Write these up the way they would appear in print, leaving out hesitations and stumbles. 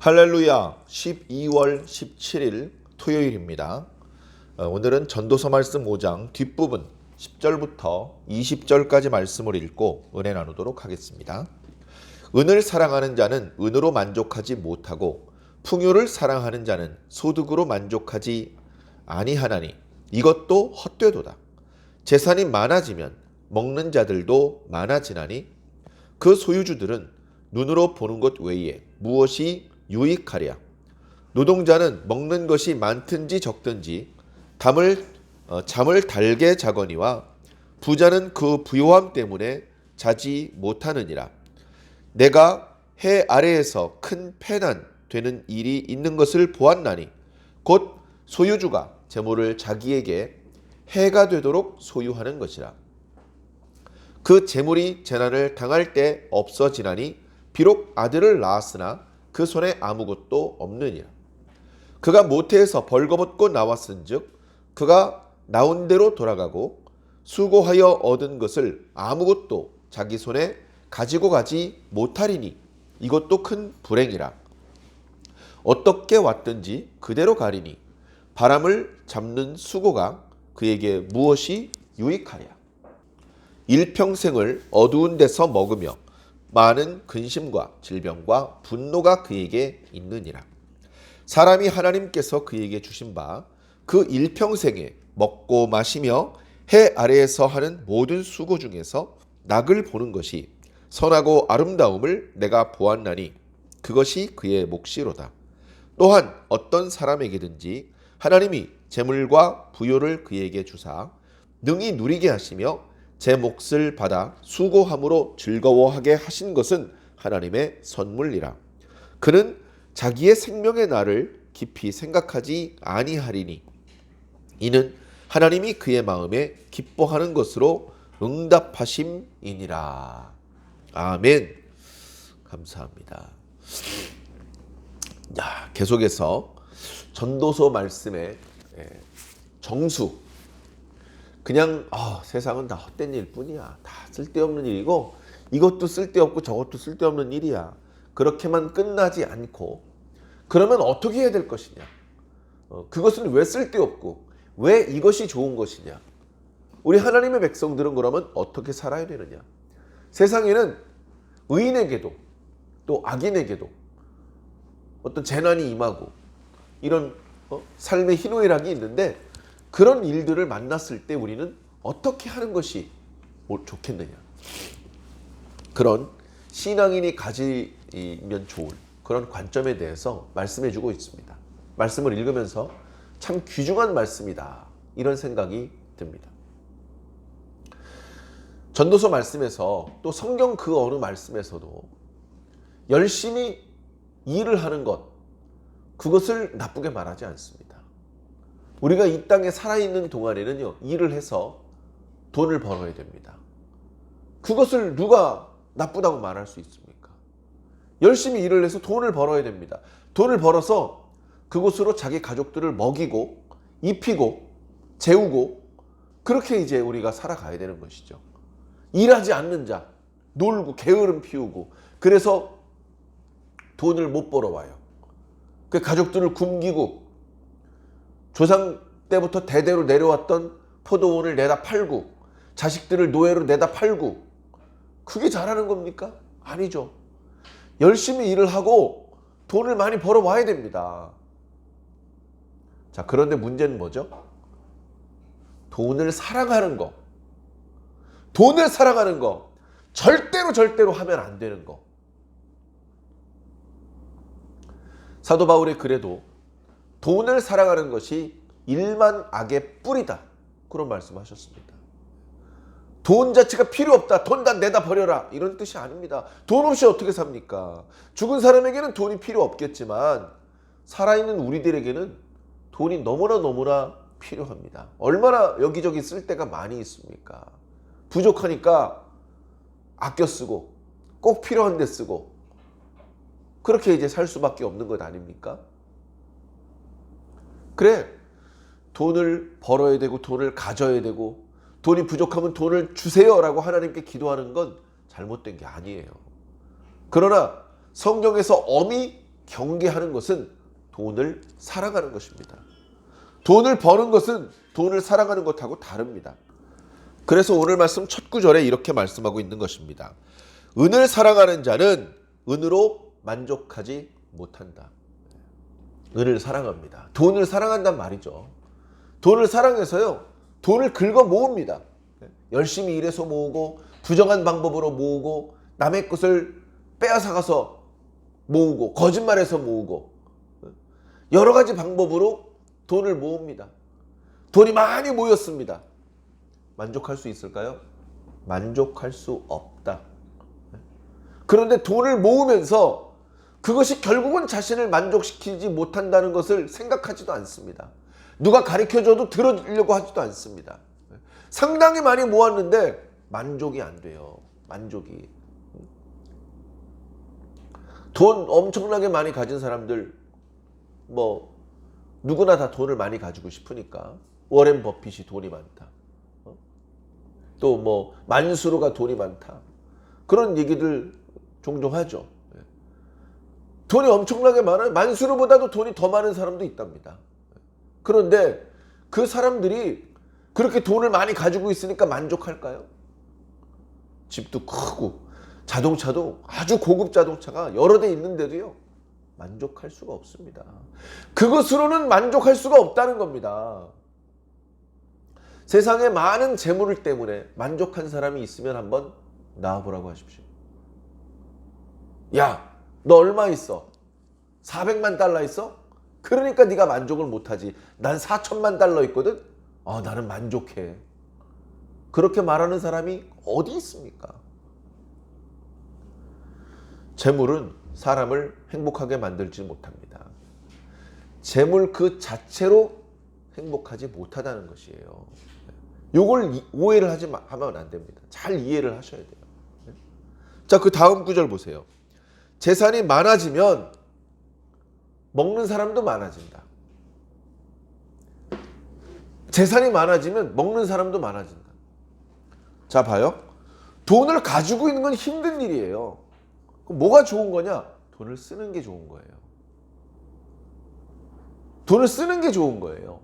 할렐루야. 12월 17일 토요일입니다. 오늘은 전도서 말씀 5장 뒷부분 10절부터 20절까지 말씀을 읽고 은혜 나누도록 하겠습니다. 은을 사랑하는 자는 은으로 만족하지 못하고 풍요를 사랑하는 자는 소득으로 만족하지 아니하나니 이것도 헛되도다. 재산이 많아지면 먹는 자들도 많아지나니 그 소유주들은 눈으로 보는 것 외에 무엇이 유익하랴. 노동자는 먹는 것이 많든지 적든지 잠을 달게 자거니와 부자는 그 부요함 때문에 자지 못하느니라. 내가 해 아래에서 큰 패난 되는 일이 있는 것을 보았나니 곧 소유주가 재물을 자기에게 해가 되도록 소유하는 것이라. 그 재물이 재난을 당할 때 없어지나니 비록 아들을 낳았으나 그 손에 아무것도 없느니라. 그가 모태에서 벌거벗고 나왔은즉 그가 나온 대로 돌아가고 수고하여 얻은 것을 아무것도 자기 손에 가지고 가지 못하리니 이것도 큰 불행이라. 어떻게 왔든지 그대로 가리니 바람을 잡는 수고가 그에게 무엇이 유익하랴. 일평생을 어두운 데서 먹으며 많은 근심과 질병과 분노가 그에게 있느니라. 사람이 하나님께서 그에게 주신 바 그 일평생에 먹고 마시며 해 아래에서 하는 모든 수고 중에서 낙을 보는 것이 선하고 아름다움을 내가 보았나니 그것이 그의 몫이로다. 또한 어떤 사람에게든지 하나님이 재물과 부요를 그에게 주사 능히 누리게 하시며 제 몫을 받아 수고함으로 즐거워하게 하신 것은 하나님의 선물이라. 그는 자기의 생명의 날을 깊이 생각하지 아니하리니 이는 하나님이 그의 마음에 기뻐하는 것으로 응답하심이니라. 아멘. 감사합니다. 계속해서 전도서 말씀의 정수. 그냥 세상은 다 헛된 일뿐이야. 다 쓸데없는 일이고 이것도 쓸데없고 저것도 쓸데없는 일이야. 그렇게만 끝나지 않고 그러면 어떻게 해야 될 것이냐. 그것은 왜 쓸데없고 왜 이것이 좋은 것이냐. 우리 하나님의 백성들은 그러면 어떻게 살아야 되느냐. 세상에는 의인에게도 또 악인에게도 어떤 재난이 임하고 이런 삶의 희노애락이 있는데 그런 일들을 만났을 때 우리는 어떻게 하는 것이 좋겠느냐. 그런 신앙인이 가지면 좋을 그런 관점에 대해서 말씀해주고 있습니다. 말씀을 읽으면서 참 귀중한 말씀이다 이런 생각이 듭니다. 전도서 말씀에서 또 성경 그 어느 말씀에서도 열심히 일을 하는 것 그것을 나쁘게 말하지 않습니다. 우리가 이 땅에 살아있는 동안에는요 일을 해서 돈을 벌어야 됩니다. 그것을 누가 나쁘다고 말할 수 있습니까? 열심히 일을 해서 돈을 벌어야 됩니다. 돈을 벌어서 그곳으로 자기 가족들을 먹이고 입히고 재우고 그렇게 이제 우리가 살아가야 되는 것이죠. 일하지 않는 자, 놀고 게으름 피우고 그래서 돈을 못 벌어와요. 그 가족들을 굶기고 조상 때부터 대대로 내려왔던 포도원을 내다 팔고 자식들을 노예로 내다 팔고 그게 잘하는 겁니까? 아니죠. 열심히 일을 하고 돈을 많이 벌어와야 됩니다. 자, 그런데 문제는 뭐죠? 돈을 사랑하는 거. 돈을 사랑하는 거. 절대로 하면 안 되는 거. 사도 바울의 글에도 돈을 사랑하는 것이 일만 악의 뿌리다. 그런 말씀하셨습니다. 돈 자체가 필요 없다. 돈 다 내다 버려라. 이런 뜻이 아닙니다. 돈 없이 어떻게 삽니까? 죽은 사람에게는 돈이 필요 없겠지만 살아있는 우리들에게는 돈이 너무나 필요합니다. 얼마나 여기저기 쓸 데가 많이 있습니까? 부족하니까 아껴 쓰고 꼭 필요한 데 쓰고 그렇게 이제 살 수밖에 없는 것 아닙니까? 그래, 돈을 벌어야 되고 돈을 가져야 되고 돈이 부족하면 돈을 주세요라고 하나님께 기도하는 건 잘못된 게 아니에요. 그러나 성경에서 엄히 경계하는 것은 돈을 사랑하는 것입니다. 돈을 버는 것은 돈을 사랑하는 것하고 다릅니다. 그래서 오늘 말씀 첫 구절에 이렇게 말씀하고 있는 것입니다. 은을 사랑하는 자는 은으로 만족하지 못한다. 은을 사랑합니다. 돈을 사랑한단 말이죠. 돈을 사랑해서요, 돈을 긁어 모읍니다. 열심히 일해서 모으고, 부정한 방법으로 모으고, 남의 것을 빼앗아가서 모으고, 거짓말해서 모으고, 여러 가지 방법으로 돈을 모읍니다. 돈이 많이 모였습니다. 만족할 수 있을까요? 만족할 수 없다. 그런데 돈을 모으면서 그것이 결국은 자신을 만족시키지 못한다는 것을 생각하지도 않습니다. 누가 가르쳐줘도 들으려고 하지도 않습니다. 상당히 많이 모았는데 만족이 안 돼요. 만족이. 돈 엄청나게 많이 가진 사람들, 누구나 다 돈을 많이 가지고 싶으니까. 워렌 버핏이 돈이 많다. 또 만수르가 돈이 많다. 그런 얘기들 종종 하죠. 돈이 엄청나게 많아요. 만수르보다도 돈이 더 많은 사람도 있답니다. 그런데 그 사람들이 그렇게 돈을 많이 가지고 있으니까 만족할까요? 집도 크고 자동차도 아주 고급 자동차가 여러 대 있는데도요, 만족할 수가 없습니다. 그것으로는 만족할 수가 없다는 겁니다. 세상에 많은 재물 때문에 만족한 사람이 있으면 한번 나와보라고 하십시오. 야, 너 얼마 있어? 400만 달러 있어? 그러니까 네가 만족을 못하지. 난 4천만 달러 있거든? 나는 만족해. 그렇게 말하는 사람이 어디 있습니까? 재물은 사람을 행복하게 만들지 못합니다. 재물 그 자체로 행복하지 못하다는 것이에요. 이걸 오해를 하면 안 됩니다. 잘 이해를 하셔야 돼요. 자, 그 다음 구절 보세요. 재산이 많아지면 먹는 사람도 많아진다. 재산이 많아지면 먹는 사람도 많아진다. 자, 봐요. 돈을 가지고 있는 건 힘든 일이에요. 그럼 뭐가 좋은 거냐? 돈을 쓰는 게 좋은 거예요. 돈을 쓰는 게 좋은 거예요.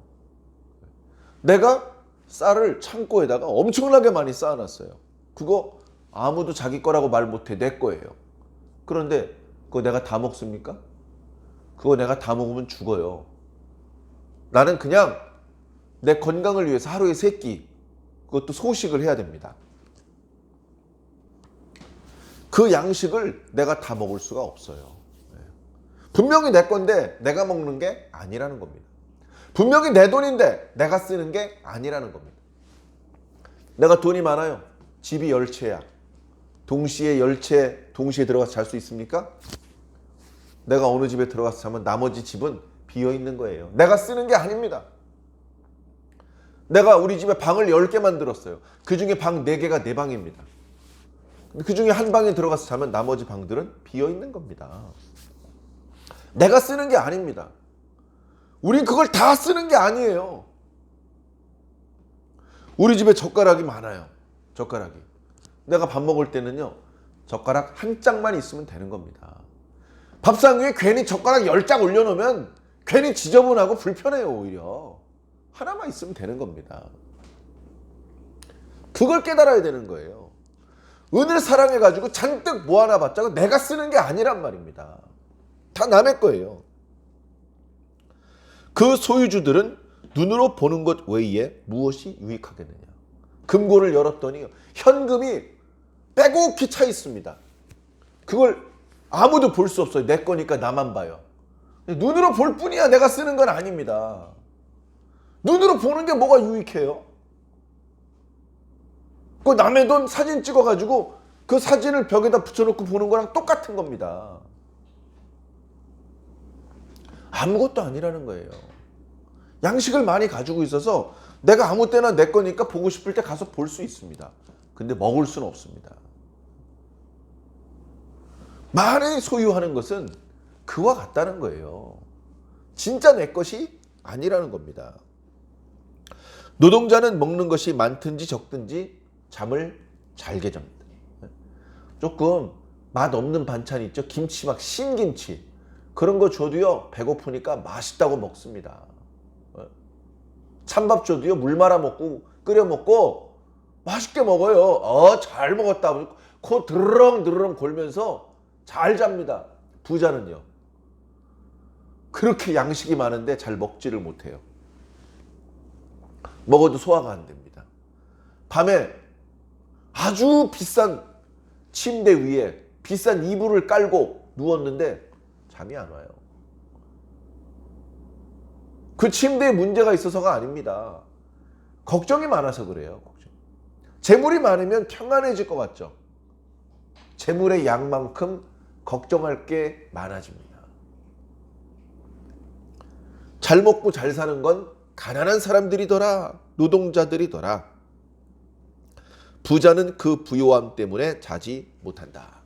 내가 쌀을 창고에다가 엄청나게 많이 쌓아놨어요. 그거 아무도 자기 거라고 말 못해. 내 거예요. 그런데 그거 내가 다 먹습니까? 그거 내가 다 먹으면 죽어요. 나는 그냥 내 건강을 위해서 하루에 3끼, 그것도 소식을 해야 됩니다. 그 양식을 내가 다 먹을 수가 없어요. 분명히 내 건데 내가 먹는 게 아니라는 겁니다. 분명히 내 돈인데 내가 쓰는 게 아니라는 겁니다. 내가 돈이 많아요. 집이 10채야. 동시에 10채 동시에 들어가서 잘 수 있습니까? 내가 어느 집에 들어가서 자면 나머지 집은 비어 있는 거예요. 내가 쓰는 게 아닙니다. 내가 우리 집에 방을 10개 만들었어요. 그 중에 방 4개가 내 방입니다. 그 중에 한 방에 들어가서 자면 나머지 방들은 비어 있는 겁니다. 내가 쓰는 게 아닙니다. 우린 그걸 다 쓰는 게 아니에요. 우리 집에 젓가락이 많아요. 젓가락이. 내가 밥 먹을 때는요, 젓가락 한 짝만 있으면 되는 겁니다. 밥상 위에 괜히 젓가락 10짝 올려놓으면 괜히 지저분하고 불편해요. 오히려 하나만 있으면 되는 겁니다. 그걸 깨달아야 되는 거예요. 은을 사랑해가지고 잔뜩 모아놔봤자 내가 쓰는 게 아니란 말입니다. 다 남의 거예요. 그 소유주들은 눈으로 보는 것 외에 무엇이 유익하겠느냐. 금고를 열었더니 현금이 빼곡히 차 있습니다. 그걸 아무도 볼 수 없어요. 내 거니까 나만 봐요. 눈으로 볼 뿐이야. 내가 쓰는 건 아닙니다. 눈으로 보는 게 뭐가 유익해요? 그 남의 돈 사진 찍어가지고 그 사진을 벽에다 붙여놓고 보는 거랑 똑같은 겁니다. 아무것도 아니라는 거예요. 양식을 많이 가지고 있어서 내가 아무 때나 내 거니까 보고 싶을 때 가서 볼 수 있습니다. 근데 먹을 수는 없습니다. 많이 소유하는 것은 그와 같다는 거예요. 진짜 내 것이 아니라는 겁니다. 노동자는 먹는 것이 많든지 적든지 잠을 잘게 잡니다. 조금 맛없는 반찬 있죠? 김치, 막 신김치. 그런 거 줘도요 배고프니까 맛있다고 먹습니다. 찬밥 줘도요 물 말아 먹고 끓여 먹고 맛있게 먹어요. 잘 먹었다. 코 드르렁 골면서 잘 잡니다. 부자는요 그렇게 양식이 많은데 잘 먹지를 못해요. 먹어도 소화가 안 됩니다. 밤에 아주 비싼 침대 위에 비싼 이불을 깔고 누웠는데 잠이 안 와요. 그 침대에 문제가 있어서가 아닙니다. 걱정이 많아서 그래요. 재물이 많으면 평안해질 것 같죠. 재물의 양만큼 걱정할 게 많아집니다. 잘 먹고 잘 사는 건 가난한 사람들이더라. 노동자들이더라. 부자는 그 부요함 때문에 자지 못한다.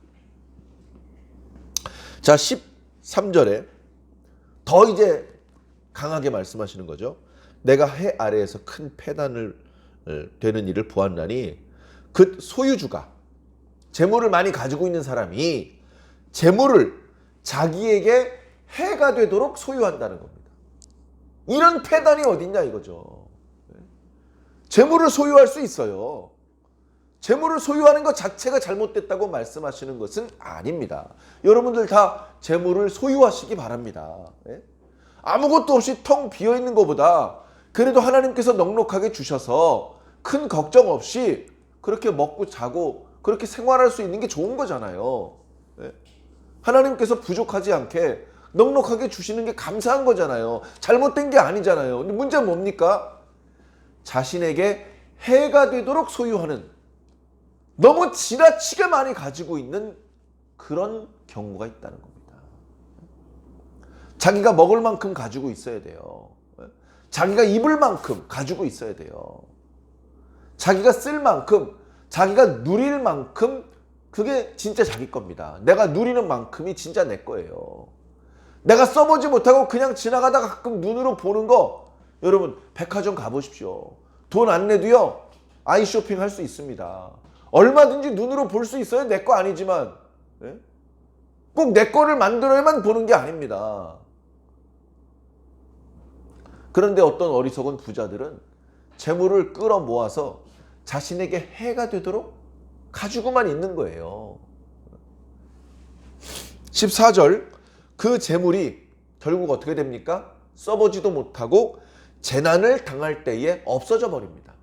자, 13절에 더 이제 강하게 말씀하시는 거죠. 내가 해 아래에서 큰 패단을 되는 일을 보았나니 그 소유주가 재물을 많이 가지고 있는 사람이 재물을 자기에게 해가 되도록 소유한다는 겁니다. 이런 패단이 어딨냐 이거죠. 재물을 소유할 수 있어요. 재물을 소유하는 것 자체가 잘못됐다고 말씀하시는 것은 아닙니다. 여러분들 다 재물을 소유하시기 바랍니다. 아무것도 없이 텅 비어있는 것보다 그래도 하나님께서 넉넉하게 주셔서 큰 걱정 없이 그렇게 먹고 자고 그렇게 생활할 수 있는 게 좋은 거잖아요. 하나님께서 부족하지 않게 넉넉하게 주시는 게 감사한 거잖아요. 잘못된 게 아니잖아요. 근데 문제는 뭡니까? 자신에게 해가 되도록 소유하는, 너무 지나치게 많이 가지고 있는 그런 경우가 있다는 겁니다. 자기가 먹을 만큼 가지고 있어야 돼요. 자기가 입을 만큼 가지고 있어야 돼요. 자기가 쓸 만큼, 자기가 누릴 만큼 그게 진짜 자기 겁니다. 내가 누리는 만큼이 진짜 내 거예요. 내가 써보지 못하고 그냥 지나가다가 가끔 눈으로 보는 거, 여러분 백화점 가보십시오. 돈 안 내도요 아이 쇼핑 할 수 있습니다. 얼마든지 눈으로 볼 수 있어요. 내 거 아니지만. 꼭 내 거를 만들어야만 보는 게 아닙니다. 그런데 어떤 어리석은 부자들은 재물을 끌어모아서 자신에게 해가 되도록 가지고만 있는 거예요. 14절, 그 재물이 결국 어떻게 됩니까? 써보지도 못하고 재난을 당할 때에 없어져 버립니다.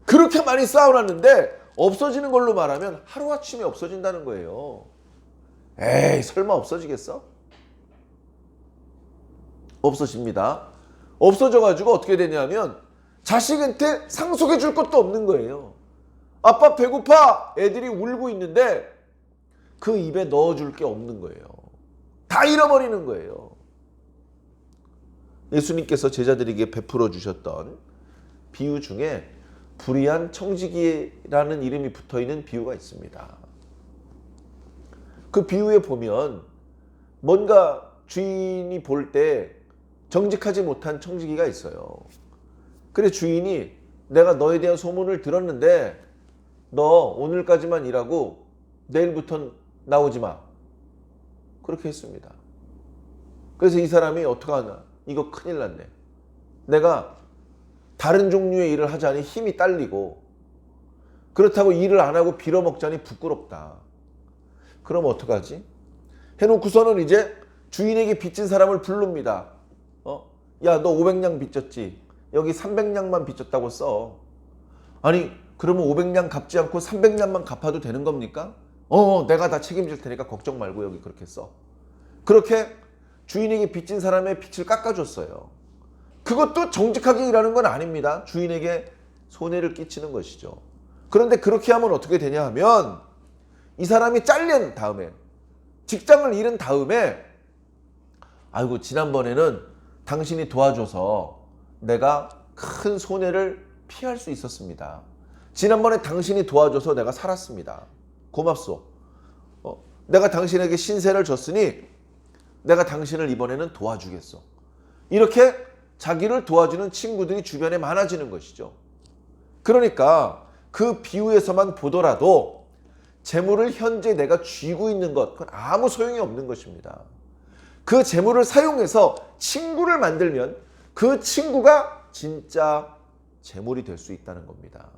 그렇게 많이 쌓아놨는데 없어지는 걸로 말하면 하루아침에 없어진다는 거예요. 에이, 설마 없어지겠어? 없어집니다. 없어져가지고 어떻게 되냐면 자식한테 상속해 줄 것도 없는 거예요. 아빠 배고파! 애들이 울고 있는데 그 입에 넣어줄 게 없는 거예요. 다 잃어버리는 거예요. 예수님께서 제자들에게 베풀어 주셨던 비유 중에 불의한 청지기라는 이름이 붙어있는 비유가 있습니다. 그 비유에 보면 뭔가 주인이 볼 때 정직하지 못한 청지기가 있어요. 그래 주인이 내가 너에 대한 소문을 들었는데 너 오늘까지만 일하고 내일부터는 나오지 마. 그렇게 했습니다. 그래서 이 사람이 어떡하나, 이거 큰일 났네. 내가 다른 종류의 일을 하자니 힘이 딸리고 그렇다고 일을 안 하고 빌어먹자니 부끄럽다. 그럼 어떡하지? 해놓고서는 이제 주인에게 빚진 사람을 부릅니다. 야, 너 500냥 빚졌지? 여기 300냥만 빚졌다고 써. 아니 그러면 500냥 갚지 않고 300냥만 갚아도 되는 겁니까? 내가 다 책임질 테니까 걱정 말고 여기 그렇게 써. 그렇게 주인에게 빚진 사람의 빚을 깎아줬어요. 그것도 정직하게 일하는 건 아닙니다. 주인에게 손해를 끼치는 것이죠. 그런데 그렇게 하면 어떻게 되냐 하면 이 사람이 잘린 다음에, 직장을 잃은 다음에, 아이고 지난번에는 당신이 도와줘서 내가 큰 손해를 피할 수 있었습니다. 지난번에 당신이 도와줘서 내가 살았습니다. 고맙소. 내가 당신에게 신세를 졌으니 내가 당신을 이번에는 도와주겠소. 이렇게 자기를 도와주는 친구들이 주변에 많아지는 것이죠. 그러니까 그 비유에서만 보더라도 재물을 현재 내가 쥐고 있는 것, 그건 아무 소용이 없는 것입니다. 그 재물을 사용해서 친구를 만들면 그 친구가 진짜 재물이 될 수 있다는 겁니다.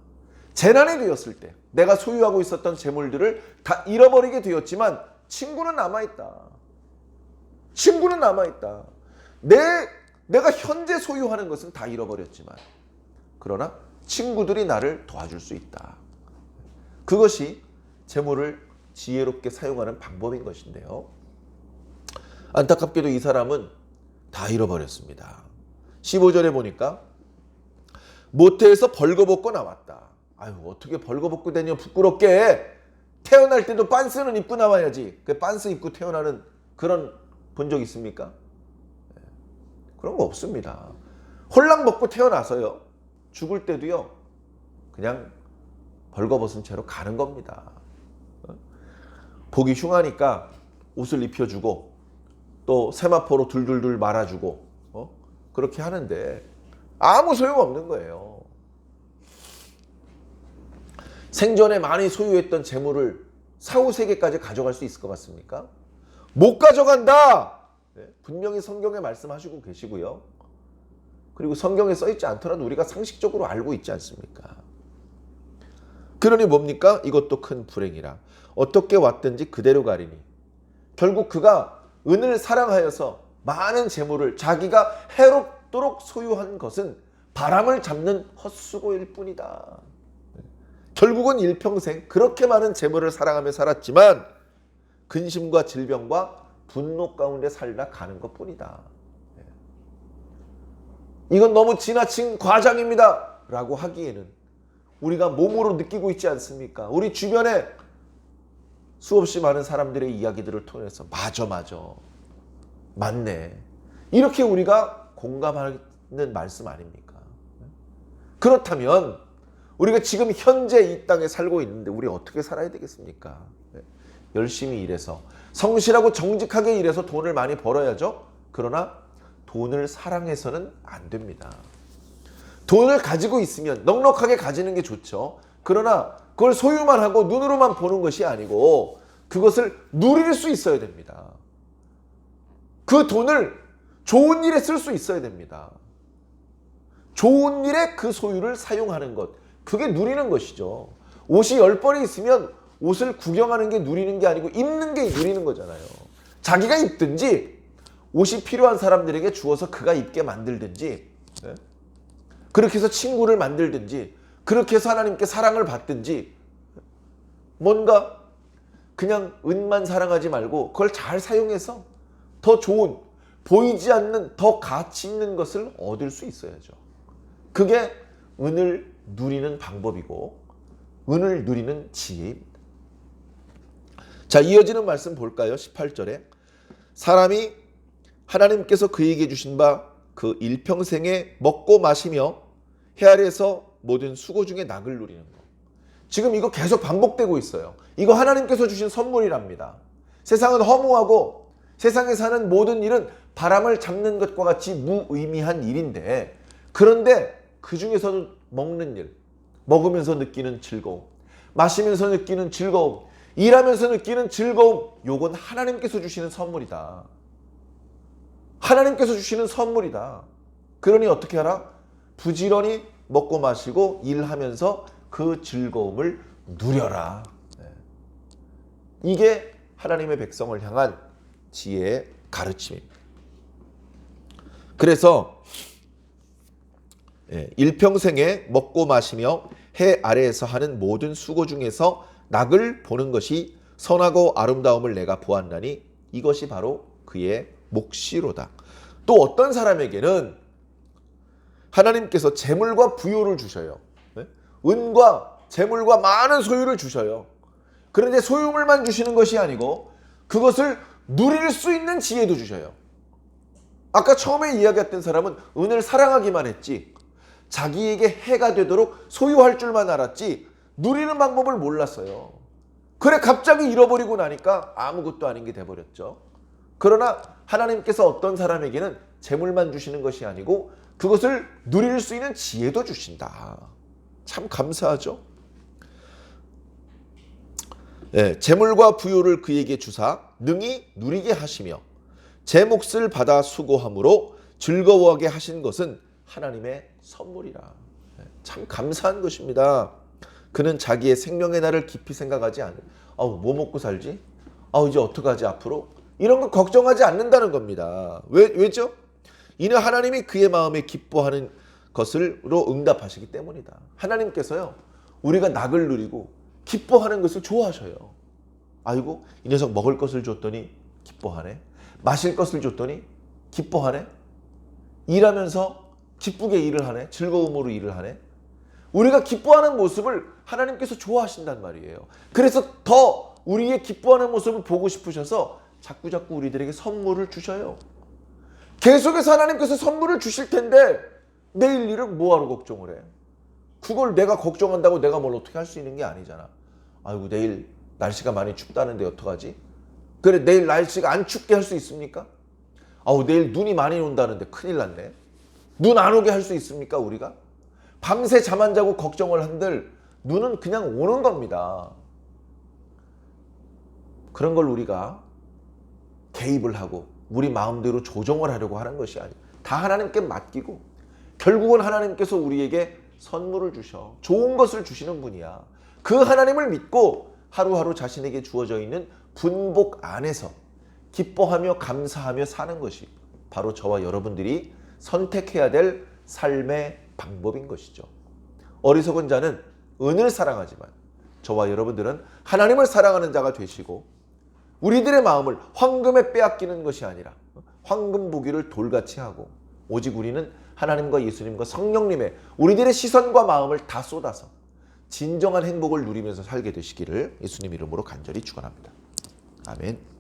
재난이 되었을 때 내가 소유하고 있었던 재물들을 다 잃어버리게 되었지만 친구는 남아있다. 친구는 남아있다. 내가 현재 소유하는 것은 다 잃어버렸지만 그러나 친구들이 나를 도와줄 수 있다. 그것이 재물을 지혜롭게 사용하는 방법인 것인데요. 안타깝게도 이 사람은 다 잃어버렸습니다. 15절에 보니까 모태에서 벌거벗고 나왔다. 아유, 어떻게 벌거벗고 다녀 부끄럽게. 태어날 때도 빤스는 입고 나와야지. 그 빤스 입고 태어나는 그런 본 적 있습니까? 그런 거 없습니다. 홀랑 벗고 태어나서요. 죽을 때도요. 그냥 벌거벗은 채로 가는 겁니다. 보기 흉하니까 옷을 입혀주고 또 세마포로 둘둘둘 말아주고 그렇게 하는데 아무 소용없는 거예요. 생전에 많이 소유했던 재물을 사후세계까지 가져갈 수 있을 것 같습니까? 못 가져간다! 분명히 성경에 말씀하시고 계시고요. 그리고 성경에 써있지 않더라도 우리가 상식적으로 알고 있지 않습니까? 그러니 뭡니까? 이것도 큰 불행이라. 어떻게 왔든지 그대로 가리니. 결국 그가 은을 사랑하여서 많은 재물을 자기가 해롭도록 소유한 것은 바람을 잡는 헛수고일 뿐이다. 결국은 일평생 그렇게 많은 재물을 사랑하며 살았지만 근심과 질병과 분노 가운데 살다 가는 것뿐이다. 이건 너무 지나친 과장입니다 라고 하기에는 우리가 몸으로 느끼고 있지 않습니까? 우리 주변에 수없이 많은 사람들의 이야기들을 통해서 맞아 맞네 이렇게 우리가 공감하는 말씀 아닙니까? 그렇다면 우리가 지금 현재 이 땅에 살고 있는데 우리 어떻게 살아야 되겠습니까? 열심히 일해서 성실하고 정직하게 일해서 돈을 많이 벌어야죠. 그러나 돈을 사랑해서는 안 됩니다. 돈을 가지고 있으면 넉넉하게 가지는 게 좋죠. 그러나 그걸 소유만 하고 눈으로만 보는 것이 아니고 그것을 누릴 수 있어야 됩니다. 그 돈을 좋은 일에 쓸 수 있어야 됩니다. 좋은 일에 그 소유를 사용하는 것. 그게 누리는 것이죠. 옷이 10벌이 있으면 옷을 구경하는 게 누리는 게 아니고 입는 게 누리는 거잖아요. 자기가 입든지 옷이 필요한 사람들에게 주어서 그가 입게 만들든지 그렇게 해서 친구를 만들든지 그렇게 해서 하나님께 사랑을 받든지 뭔가 그냥 은만 사랑하지 말고 그걸 잘 사용해서 더 좋은 보이지 않는 더 가치 있는 것을 얻을 수 있어야죠. 그게 은을 누리는 방법이고 은을 누리는 지혜입니다. 자, 이어지는 말씀 볼까요? 18절에 사람이 하나님께서 그에게 주신 바 그 일평생에 먹고 마시며 해 아래에서 모든 수고 중에 낙을 누리는 것. 지금 이거 계속 반복되고 있어요. 이거 하나님께서 주신 선물이랍니다. 세상은 허무하고 세상에 사는 모든 일은 바람을 잡는 것과 같이 무의미한 일인데 그런데 그 중에서도 먹는 일, 먹으면서 느끼는 즐거움, 마시면서 느끼는 즐거움, 일하면서 느끼는 즐거움, 요건 하나님께서 주시는 선물이다. 하나님께서 주시는 선물이다. 그러니 어떻게 하라? 부지런히 먹고 마시고 일하면서 그 즐거움을 누려라. 이게 하나님의 백성을 향한 지혜의 가르침입니다. 그래서 일평생에 먹고 마시며 해 아래에서 하는 모든 수고 중에서 낙을 보는 것이 선하고 아름다움을 내가 보았나니 이것이 바로 그의 몫이로다. 또 어떤 사람에게는 하나님께서 재물과 부요를 주셔요. 은과 재물과 많은 소유를 주셔요. 그런데 소유물만 주시는 것이 아니고 그것을 누릴 수 있는 지혜도 주셔요. 아까 처음에 이야기했던 사람은 은을 사랑하기만 했지 자기에게 해가 되도록 소유할 줄만 알았지 누리는 방법을 몰랐어요. 그래 갑자기 잃어버리고 나니까 아무것도 아닌 게 돼버렸죠. 그러나 하나님께서 어떤 사람에게는 재물만 주시는 것이 아니고 그것을 누릴 수 있는 지혜도 주신다. 참 감사하죠. 재물과 부요를 그에게 주사 능히 누리게 하시며 제 몫을 받아 수고함으로 즐거워하게 하신 것은 하나님의 선물이라. 참 감사한 것입니다. 그는 자기의 생명의 날을 깊이 생각하지 않는. 뭐 먹고 살지? 이제 어떡하지 앞으로? 이런 거 걱정하지 않는다는 겁니다. 왜죠? 이는 하나님이 그의 마음에 기뻐하는 것으로 응답하시기 때문이다. 하나님께서요, 우리가 낙을 누리고 기뻐하는 것을 좋아하셔요. 아이고, 이 녀석 먹을 것을 줬더니 기뻐하네. 마실 것을 줬더니 기뻐하네. 일하면서 기쁘게 일을 하네. 즐거움으로 일을 하네. 우리가 기뻐하는 모습을 하나님께서 좋아하신단 말이에요. 그래서 더 우리의 기뻐하는 모습을 보고 싶으셔서 자꾸자꾸 우리들에게 선물을 주셔요. 계속해서 하나님께서 선물을 주실 텐데 내일 일을 뭐하러 걱정을 해? 그걸 내가 걱정한다고 내가 뭘 어떻게 할 수 있는 게 아니잖아. 아이고, 내일 날씨가 많이 춥다는데 어떡하지? 그래, 내일 날씨가 안 춥게 할 수 있습니까? 내일 눈이 많이 온다는데 큰일 났네. 눈 안 오게 할 수 있습니까, 우리가? 밤새 잠 안 자고 걱정을 한들 눈은 그냥 오는 겁니다. 그런 걸 우리가 개입을 하고 우리 마음대로 조정을 하려고 하는 것이 아니에요. 다 하나님께 맡기고 결국은 하나님께서 우리에게 선물을 주셔. 좋은 것을 주시는 분이야. 그 하나님을 믿고 하루하루 자신에게 주어져 있는 분복 안에서 기뻐하며 감사하며 사는 것이 바로 저와 여러분들이 선택해야 될 삶의 방법인 것이죠. 어리석은 자는 은을 사랑하지만 저와 여러분들은 하나님을 사랑하는 자가 되시고 우리들의 마음을 황금에 빼앗기는 것이 아니라 황금 보기를 돌같이 하고 오직 우리는 하나님과 예수님과 성령님의 우리들의 시선과 마음을 다 쏟아서 진정한 행복을 누리면서 살게 되시기를 예수님 이름으로 간절히 축원합니다. 아멘.